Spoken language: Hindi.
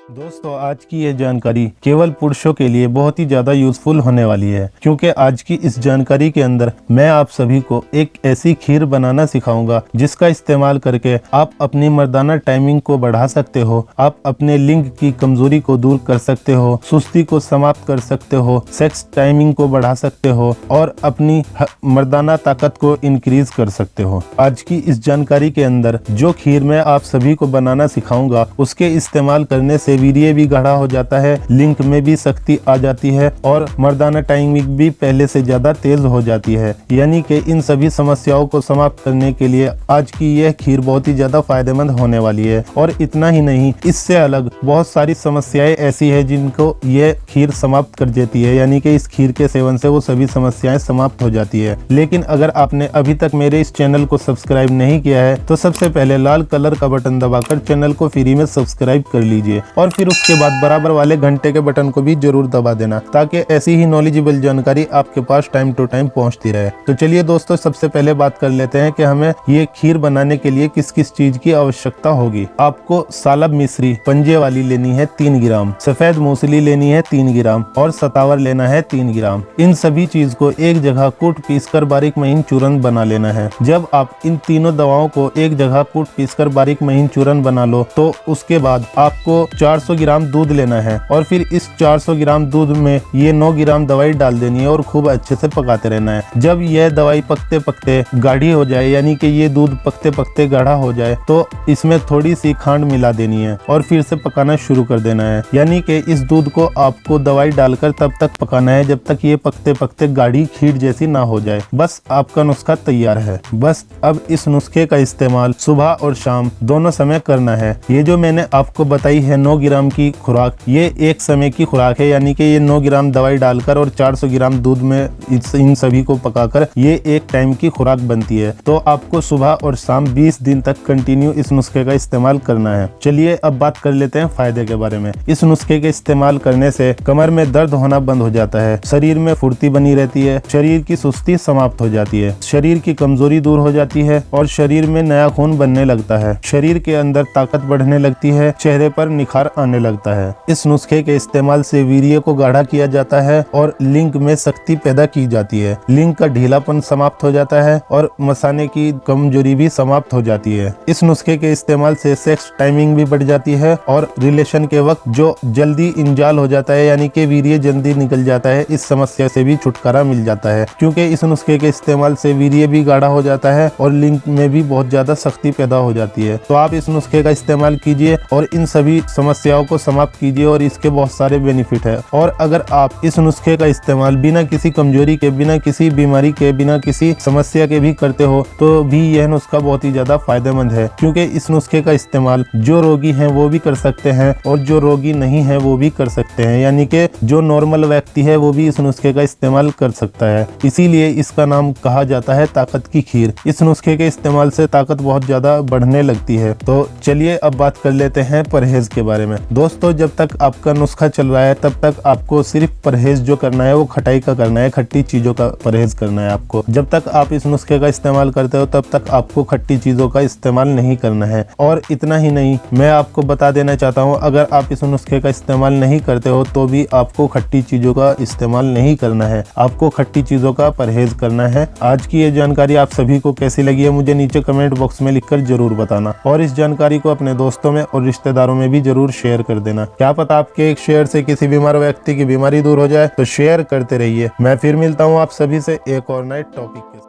दोस्तों, आज की ये जानकारी केवल पुरुषों के लिए बहुत ही ज्यादा यूजफुल होने वाली है, क्योंकि आज की इस जानकारी के अंदर मैं आप सभी को एक ऐसी खीर बनाना सिखाऊंगा जिसका इस्तेमाल करके आप अपनी मर्दाना टाइमिंग को बढ़ा सकते हो, आप अपने लिंग की कमजोरी को दूर कर सकते हो, सुस्ती को समाप्त कर सकते हो, सेक्स टाइमिंग को बढ़ा सकते हो और अपनी मर्दाना ताकत को इंक्रीज कर सकते हो। आज की इस जानकारी के अंदर जो खीर मैं आप सभी को बनाना सिखाऊंगा उसके इस्तेमाल करने से वीर्य भी गाढ़ा हो जाता है, लिंक में भी शक्ति आ जाती है और मर्दाना टाइमिंग भी पहले से ज्यादा तेज हो जाती है। यानी कि इन सभी समस्याओं को समाप्त करने के लिए आज की यह खीर बहुत ही ज्यादा फायदेमंद होने वाली है। और इतना ही नहीं, इससे अलग बहुत सारी समस्याएं ऐसी है जिनको यह खीर समाप्त कर देती है, यानी कि इस खीर के सेवन से वो सभी समस्याएं समाप्त हो जाती है। लेकिन अगर आपने अभी तक मेरे इस चैनल को सब्सक्राइब नहीं किया है तो सबसे पहले लाल कलर का बटन दबाकर चैनल को फ्री में सब्सक्राइब कर लीजिए और फिर उसके बाद बराबर वाले घंटे के बटन को भी जरूर दबा देना, ताकि ऐसी ही नॉलेजेबल जानकारी आपके पास टाइम टू टाइम पहुंचती रहे। तो चलिए दोस्तों, सबसे पहले बात कर लेते हैं कि हमें ये खीर बनाने के लिए किस किस चीज की आवश्यकता होगी। आपको सालब मिश्री पंजे वाली लेनी है 3 ग्राम, सफेद मूसली लेनी है 3 ग्राम और सतावर लेना है 3 ग्राम। इन सभी चीज को एक जगह कूट पीस कर बारीक महीन चूर्ण बना लेना है। जब आप इन तीनों दवाओं को एक जगह कूट पीस कर बारीक महीन चूर्ण बना लो तो उसके बाद आपको 400 ग्राम दूध लेना है और फिर इस 400 ग्राम दूध में ये 9 ग्राम दवाई डाल देनी है और खूब अच्छे से पकाते रहना है। जब यह दवाई पकते पकते गाढ़ी हो जाए, यानी कि ये दूध पकते पकते गाढ़ा हो जाए, तो इसमें थोड़ी सी खांड मिला देनी है और फिर से पकाना शुरू कर देना है। यानी कि इस दूध को आपको दवाई डालकर तब तक पकाना है जब तक ये पकते पकते गाढ़ी खीर जैसी ना हो जाए। बस आपका नुस्खा तैयार है। बस अब इस नुस्खे का इस्तेमाल सुबह और शाम दोनों समय करना है। ये जो मैंने आपको बताई है 9 ग्राम की खुराक, ये एक समय की खुराक है, यानी कि ये 9 ग्राम दवाई डालकर और 400 ग्राम दूध में इन सभी को पकाकर ये एक टाइम की खुराक बनती है। तो आपको सुबह और शाम 20 दिन तक कंटिन्यू इस नुस्खे का इस्तेमाल करना है। चलिए अब बात कर लेते हैं फायदे के बारे में। इस नुस्खे के इस्तेमाल करने से कमर में दर्द होना बंद हो जाता है, शरीर में फुर्ती बनी रहती है, शरीर की सुस्ती समाप्त हो जाती है, शरीर की कमजोरी दूर हो जाती है और शरीर में नया खून बनने लगता है, शरीर के अंदर ताकत बढ़ने लगती है, चेहरे पर निखार आने लगता है। इस नुस्खे के इस्तेमाल से वीर्य को गाढ़ा किया जाता है और लिंग में शक्ति पैदा की जाती है, लिंग का ढीलापन समाप्त हो जाता है और मसाने की कमजोरी भी समाप्त हो जाती है। इस नुस्खे के इस्तेमाल से सेक्स टाइमिंग भी बढ़ जाती है और रिलेशन के वक्त जो जल्दी इंजाल हो जाता है, यानी कि वीर्य जल्दी निकल जाता है, इस समस्या से भी छुटकारा मिल जाता है, क्योंकि इस नुस्खे के इस्तेमाल से वीर्य भी गाढ़ा हो जाता है और लिंग में भी बहुत ज्यादा शक्ति पैदा हो जाती है। तो आप इस नुस्खे का इस्तेमाल कीजिए और इन सभी समस्याओं को समाप्त कीजिए और इसके बहुत सारे बेनिफिट है। और अगर आप इस नुस्खे का इस्तेमाल बिना किसी कमजोरी के, बिना किसी बीमारी के, बिना किसी समस्या के भी करते हो तो भी यह नुस्खा बहुत ही ज्यादा फायदेमंद है, क्योंकि इस नुस्खे का इस्तेमाल जो रोगी हैं वो भी कर सकते हैं और जो रोगी नहीं है वो भी कर सकते हैं, यानी कि जो नॉर्मल व्यक्ति है वो भी इस नुस्खे का इस्तेमाल कर सकता है। इसीलिए इसका नाम कहा जाता है ताकत की खीर। इस नुस्खे के इस्तेमाल से ताकत बहुत ज्यादा बढ़ने लगती है। तो चलिए अब बात कर लेते हैं परहेज के बारे में। दोस्तों, जब तक आपका नुस्खा चल रहा है तब तक आपको सिर्फ परहेज जो करना है वो खटाई का करना है, खट्टी चीजों का परहेज करना है आपको। जब तक आप इस नुस्खे का इस्तेमाल करते हो तब तक आपको खट्टी चीजों का इस्तेमाल नहीं करना है। और इतना ही नहीं, मैं आपको बता देना चाहता हूँ, अगर आप इस नुस्खे का इस्तेमाल नहीं करते हो तो भी आपको खट्टी चीजों का इस्तेमाल नहीं करना है, आपको खट्टी चीजों का परहेज करना है। आज की ये जानकारी आप सभी को कैसी लगी है मुझे नीचे कमेंट बॉक्स में लिखकर जरूर बताना और इस जानकारी को अपने दोस्तों में और रिश्तेदारों में भी जरूर शेयर कर देना। क्या पता आपके एक शेयर से किसी बीमार व्यक्ति की बीमारी दूर हो जाए। तो शेयर करते रहिए। मैं फिर मिलता हूँ आप सभी से एक और नए टॉपिक के साथ।